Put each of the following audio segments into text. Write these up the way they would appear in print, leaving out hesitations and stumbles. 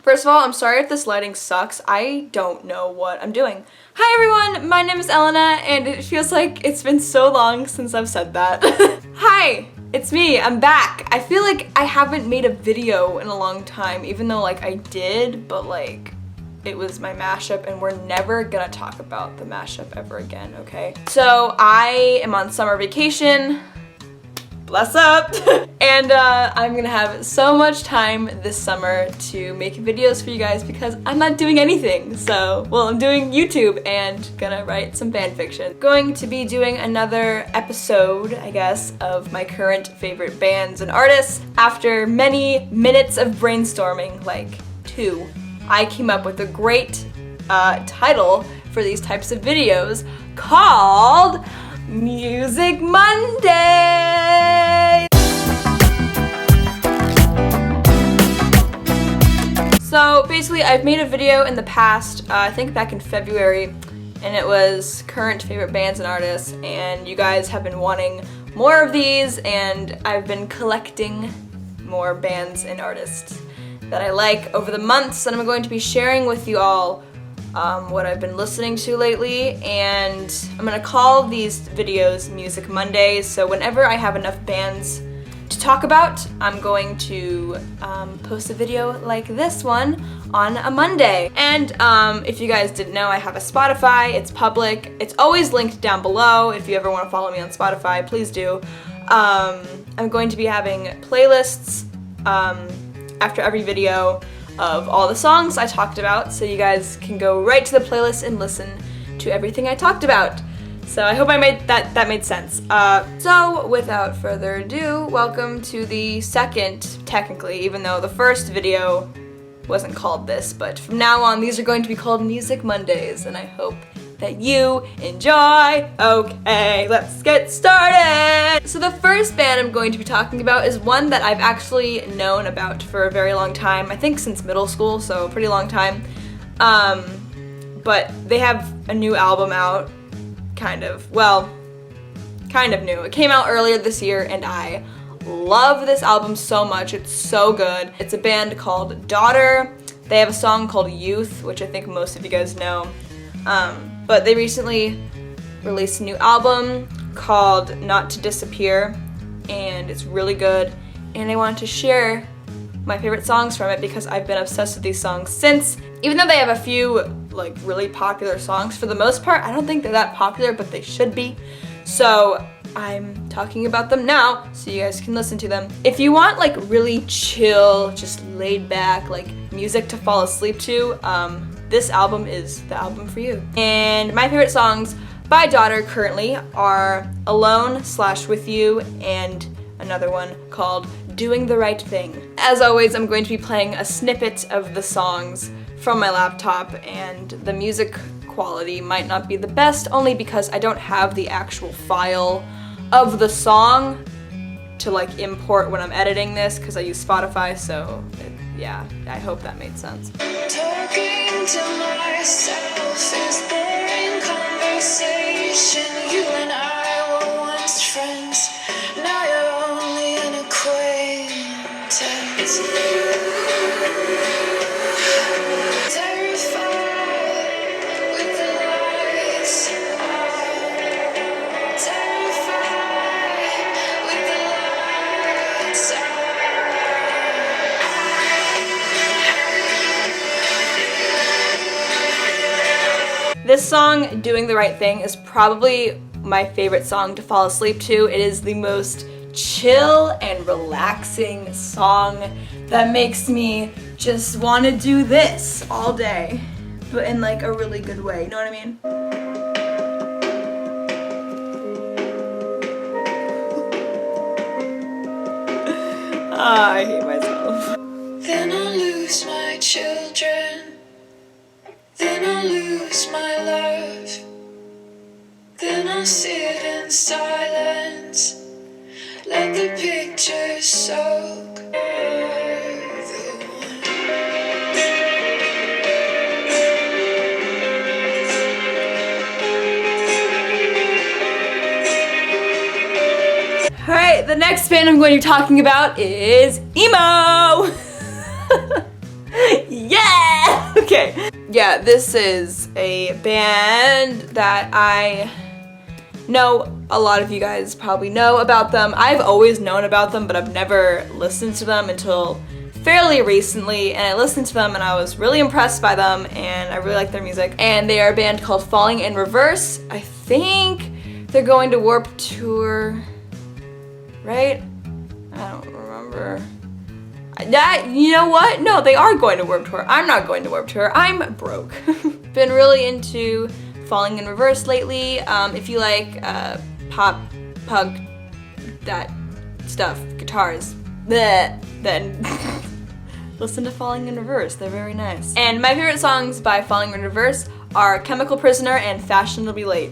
First of all, I'm sorry if this lighting sucks. I don't know what I'm doing. Hi everyone, my name is ellvna, and it feels like it's been so long since I've said that. Hi, it's me, I'm back. I feel like I haven't made a video in a long time, even though like I did, but like it was my mashup and we're never gonna talk about the mashup ever again, okay? So I am on summer vacation. Bless up! And I'm gonna have so much time this summer to make videos for you guys because I'm not doing anything. So, well, I'm doing YouTube and gonna write some fan fiction. Going to be doing another episode, I guess, of my current favorite bands and artists. After many minutes of brainstorming, like 2, I came up with a great title for these types of videos called Music Monday! So basically I've made a video in the past, I think back in February, and it was current favorite bands and artists, and you guys have been wanting more of these, and I've been collecting more bands and artists that I like over the months, and I'm going to be sharing with you all what I've been listening to lately, and I'm gonna call these videos Music Mondays, so whenever I have enough bands to talk about, I'm going to post a video like this one on a Monday. And if you guys didn't know, I have a Spotify, it's public, it's always linked down below. If you ever want to follow me on Spotify, please do. I'm going to be having playlists after every video of all the songs I talked about, so you guys can go right to the playlist and listen to everything I talked about. So I hope I made that made sense. So without further ado, welcome to the second, technically, even though the first video wasn't called this, but from now on these are going to be called Music Mondays, and I hope that you enjoy. Okay, let's get started! So the first band I'm going to be talking about is one that I've actually known about for a very long time, I think since middle school, so a pretty long time. But they have a new album out, kind of new. It came out earlier this year and I love this album so much, it's so good. It's a band called Dagger. They have a song called Youth, which I think most of you guys know. But they recently released a new album called Not to Disappear, and it's really good, and I wanted to share my favorite songs from it because I've been obsessed with these songs since. Even though they have a few like really popular songs, for the most part I don't think they're that popular, but they should be. So I'm talking about them now so you guys can listen to them. If you want like really chill, just laid back, like music to fall asleep to, this album is the album for you. And my favorite songs by Dagger currently are Alone / With You and another one called Doing the Right Thing. As always, I'm going to be playing a snippet of the songs from my laptop, and the music quality might not be the best only because I don't have the actual file of the song to like import when I'm editing this because I use Spotify, so yeah, I hope that made sense. Talking to myself is boring conversation. You and I were once friends, now you're only an acquaintance. Terrified with the lights on. Terrified with the lights on. This song, Doing the Right Thing, is probably my favorite song to fall asleep to. It is the most chill and relaxing song that makes me just want to do this all day, but in like a really good way, you know what I mean? I hate myself. Then I lose my children. Then I lose my love. Then I sit in silence. Let the pictures soak. Alright, the next band I'm going to be talking about is emo! Yeah! Okay. Yeah, this is a band that I know a lot of you guys probably know about them. I've always known about them, but I've never listened to them until fairly recently, and I listened to them and I was really impressed by them, and I really like their music. And they are a band called Falling in Reverse. I think they're going to Warped Tour, right? I don't remember. That, you know what? No, they are going to Warped Tour. I'm not going to Warped Tour. I'm broke. Been really into Falling in Reverse lately. If you like pop, punk, that stuff, guitars, bleh, then listen to Falling in Reverse. They're very nice. And my favorite songs by Falling in Reverse are Chemical Prisoner and Fashionably Late.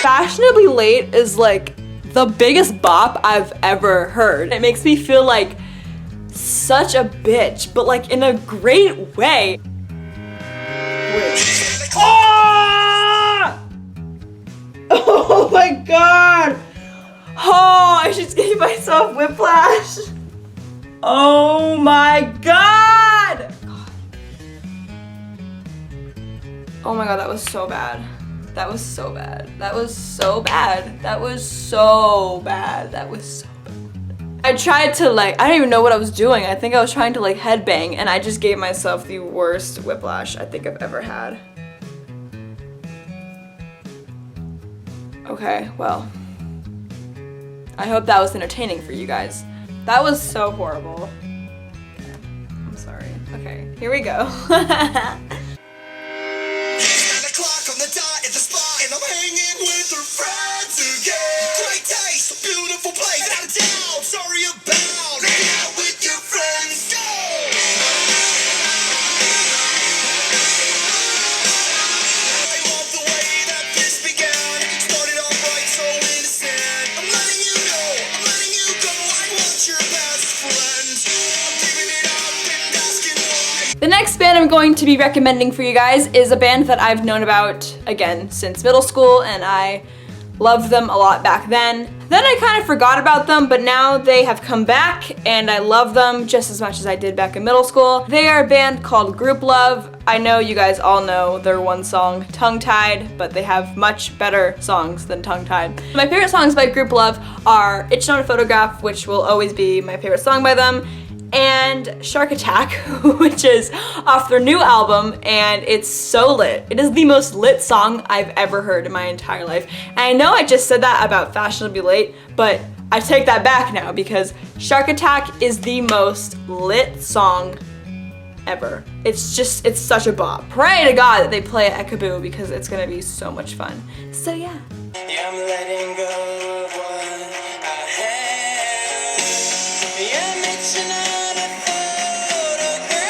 Fashionably Late is like the biggest bop I've ever heard. It makes me feel like such a bitch, but like in a great way. Oh my god! Oh, I just gave myself whiplash. Oh my god! Oh my god, that was so bad. That was so bad. That was so bad. That was so bad. That was so bad. I tried to like, I don't even know what I was doing. I think I was trying to like headbang, and I just gave myself the worst whiplash I think I've ever had. Okay, well, I hope that was entertaining for you guys. That was so horrible. Okay, I'm sorry. Okay, here we go. The next band I'm going to be recommending for you guys is a band that I've known about, again, since middle school, and I loved them a lot back then. Then I kind of forgot about them, but now they have come back, and I love them just as much as I did back in middle school. They are a band called Grouplove. I know you guys all know their one song, Tongue Tied, but they have much better songs than Tongue Tied. My favorite songs by Grouplove are Itchin on a Photograph, which will always be my favorite song by them, and Shark Attack, which is off their new album, and it's so lit. It is the most lit song I've ever heard in my entire life. And I know I just said that about Fashionably Late, but I take that back now because Shark Attack is the most lit song ever. It's such a bop. Pray to God that they play it at Kaboo because it's gonna be so much fun. So yeah. Yeah, I'm letting go of what I had. Yeah, I'm itching on a photograph.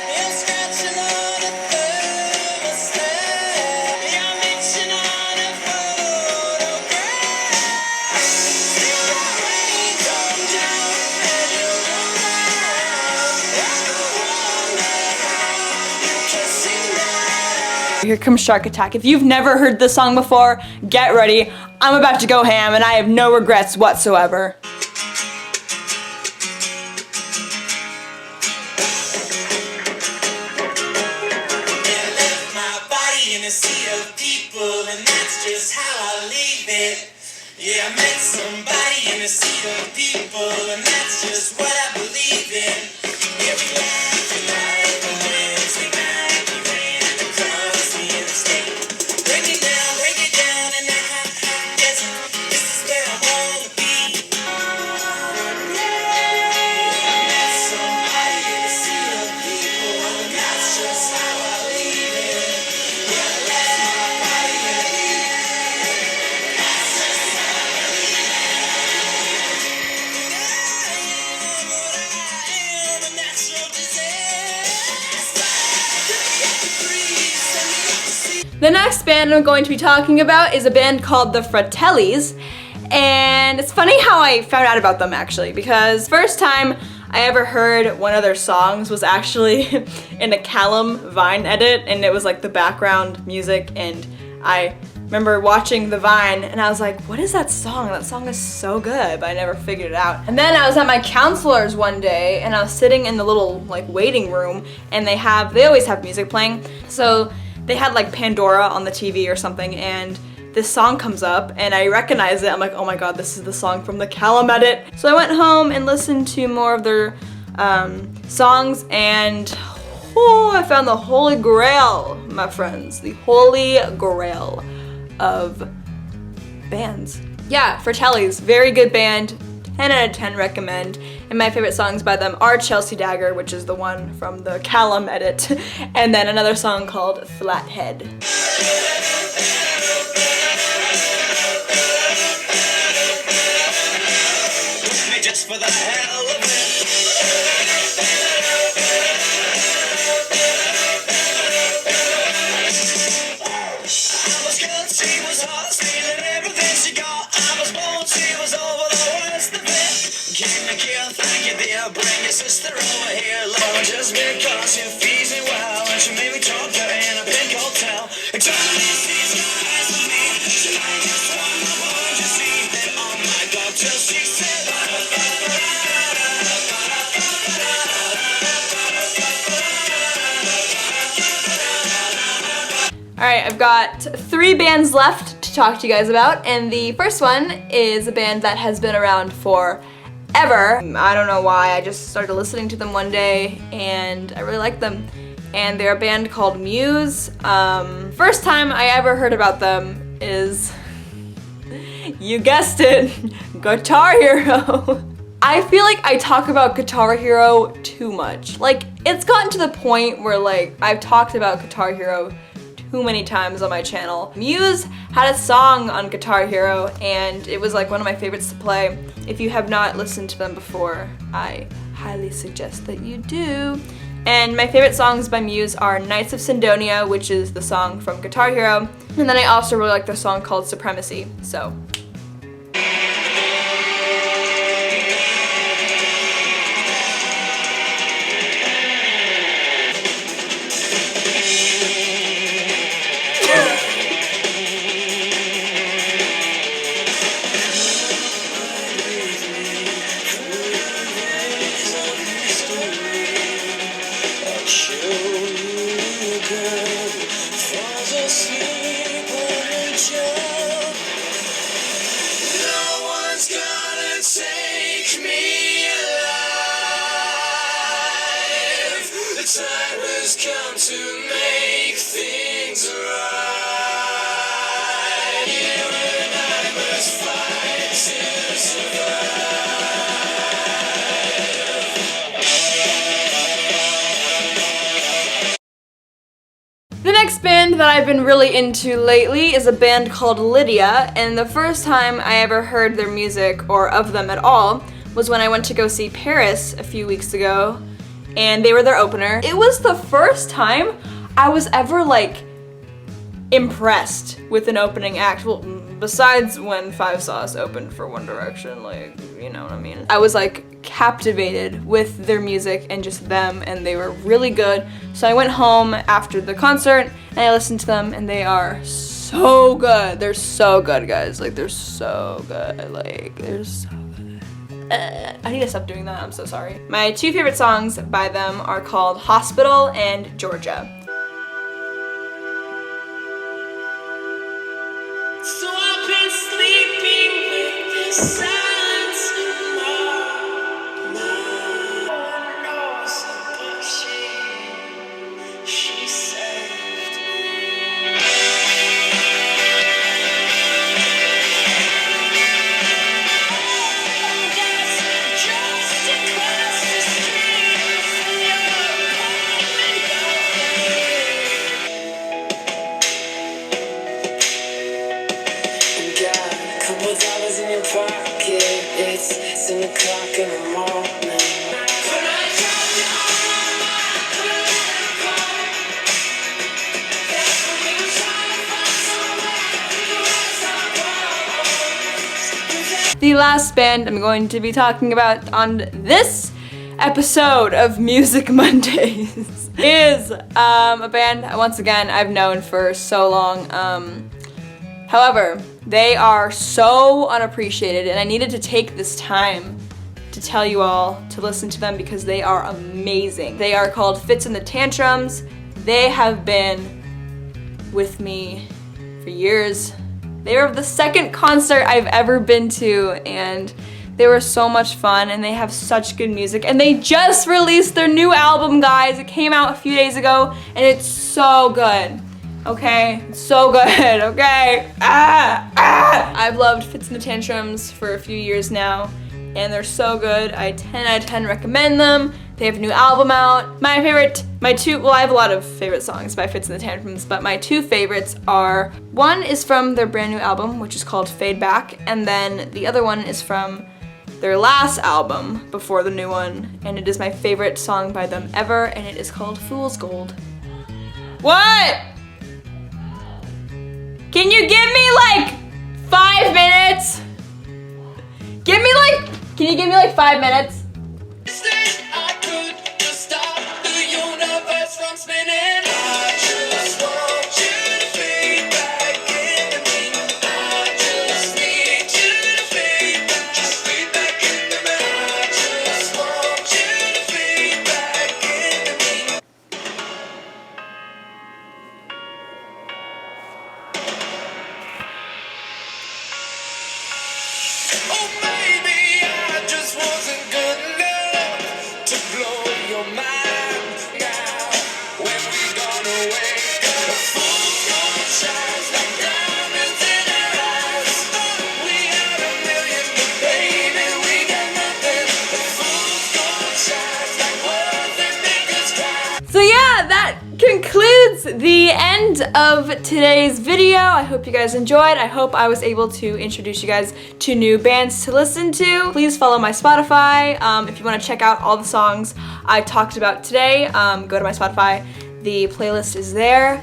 Yeah, I'm scratching on a thermostat. Yeah, I'm itching on a photograph. Still got rain come down and you're around. I wonder how you can sing that. Here comes Shark Attack. If you've never heard this song before, get ready. I'm about to go ham and I have no regrets whatsoever. In a sea of people, and that's just how I leave it. Yeah, I met somebody in a sea of people, and that's just what I believe in. Yeah, we laughed and lied, and Wednesday night we ran across the interstate. Break it down, and that hot desert, this is where I wanna be. Yeah, I met somebody in a sea of people, and that's just how I leave it. The next band I'm going to be talking about is a band called the Fratellis, and it's funny how I found out about them actually, because first time I ever heard one of their songs was actually in a Callum Vine edit, and it was like the background music, and I remember watching the Vine and I was like, what is that song? That song is so good, but I never figured it out. And then I was at my counselor's one day and I was sitting in the little like waiting room, and they always have music playing. So they had like Pandora on the TV or something, and this song comes up and I recognize it. I'm like, oh my god, this is the song from the Callum edit. So I went home and listened to more of their songs, and I found the holy grail, my friends. The holy grail of bands. Yeah, Fratellis, very good band, 10 out of 10 recommend. And my favorite songs by them are Chelsea Dagger, which is the one from the Callum edit, and then another song called Flathead. Just for the hell of it. I was good, she was hot, stealing everything she got. I was born, she was over the worst of it. Give me a kill, thank you dear, bring your sister over here. Lord, just because she feeds me well, and she made me talk her in a pink hotel. Eternally sees your eyes on me, she like just one more to see. And oh my god, till she said, Alright, I've got 3 bands left to talk to you guys about, and the first one is a band that has been around forever. I don't know why, I just started listening to them one day and I really like them. And they're a band called Muse. First time I ever heard about them is, you guessed it, Guitar Hero. I feel like I talk about Guitar Hero too much. Like, it's gotten to the point where like I've talked about Guitar Hero too many times on my channel. Muse had a song on Guitar Hero and it was like one of my favorites to play. If you have not listened to them before, I highly suggest that you do. And my favorite songs by Muse are Knights of Cydonia, which is the song from Guitar Hero, and then I also really like their song called Supremacy, so. Time has come to make things right. You and I must fight to survive. The next band that I've been really into lately is a band called Lydia, and the first time I ever heard their music, or of them at all, was when I went to go see Paris a few weeks ago, and they were their opener. It was the first time I was ever like impressed with an opening act. Well, besides when Five Sauce opened for One Direction, like, you know what I mean. I was like captivated with their music and just them, and they were really good. So I went home after the concert and I listened to them, and they are so good. They're so good, guys. Like, they're so good. Like, they're so good. I need to stop doing that, I'm so sorry. My 2 favorite songs by them are called Hospital and Georgia. So I've been sleeping with this silence in my mind. Knows but she saved me. Just across the street from your apartment building. the last band I'm going to be talking about on this episode of Music Mondays is a band, once again, I've known for so long. However, they are so unappreciated, and I needed to take this time to tell you all to listen to them because they are amazing. They are called Fitz and the Tantrums. They have been with me for years. They were the second concert I've ever been to, and they were so much fun, and they have such good music. And they just released their new album, guys. It came out a few days ago, and it's so good. Okay, it's so good, okay? I've loved Fitz and the Tantrums for a few years now, and they're so good. I 10 out of 10 recommend them. They have a new album out. I have a lot of favorite songs by Fitz and the Tantrums, but my two favorites are, one is from their brand new album, which is called Fadeback, and then the other one is from their last album before the new one, and it is my favorite song by them ever, and it is called Fool's Gold. What? Can you give me like 5 minutes? Can you give me like 5 minutes? I could just stop the universe from spinning. I just want you to fade back into me. I just need you to fade back. Just fade back into me. I just want you to fade back into me. Oh, maybe I just wasn't good enough to blow your mind now. When we gonna wake up, the fool's gonna shine like diamonds in our eyes. We had a million, but baby, we got nothing. The fool's gonna shine like words that make us cry. So yeah, that concludes the end of today's video. I hope you guys enjoyed. I hope I was able to introduce you guys to new bands to listen to. Please follow my Spotify. If you want to check out all the songs I talked about today, go to my Spotify. The playlist is there.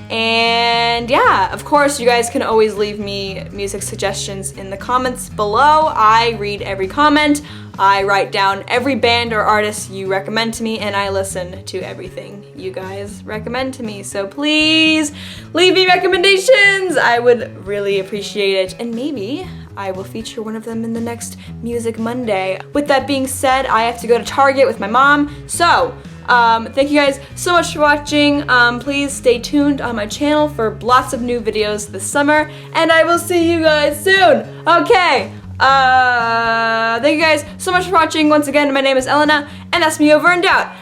And yeah, of course, you guys can always leave me music suggestions in the comments below. I read every comment. I write down every band or artist you recommend to me, and I listen to everything you guys recommend to me. So please leave me recommendations. I would really appreciate it. And maybe I will feature one of them in the next Music Monday. With that being said, I have to go to Target with my mom. So thank you guys so much for watching. Please stay tuned on my channel for lots of new videos this summer, and I will see you guys soon. Okay. Thank you guys so much for watching. Once again, my name is ellvna, and that's me over and out.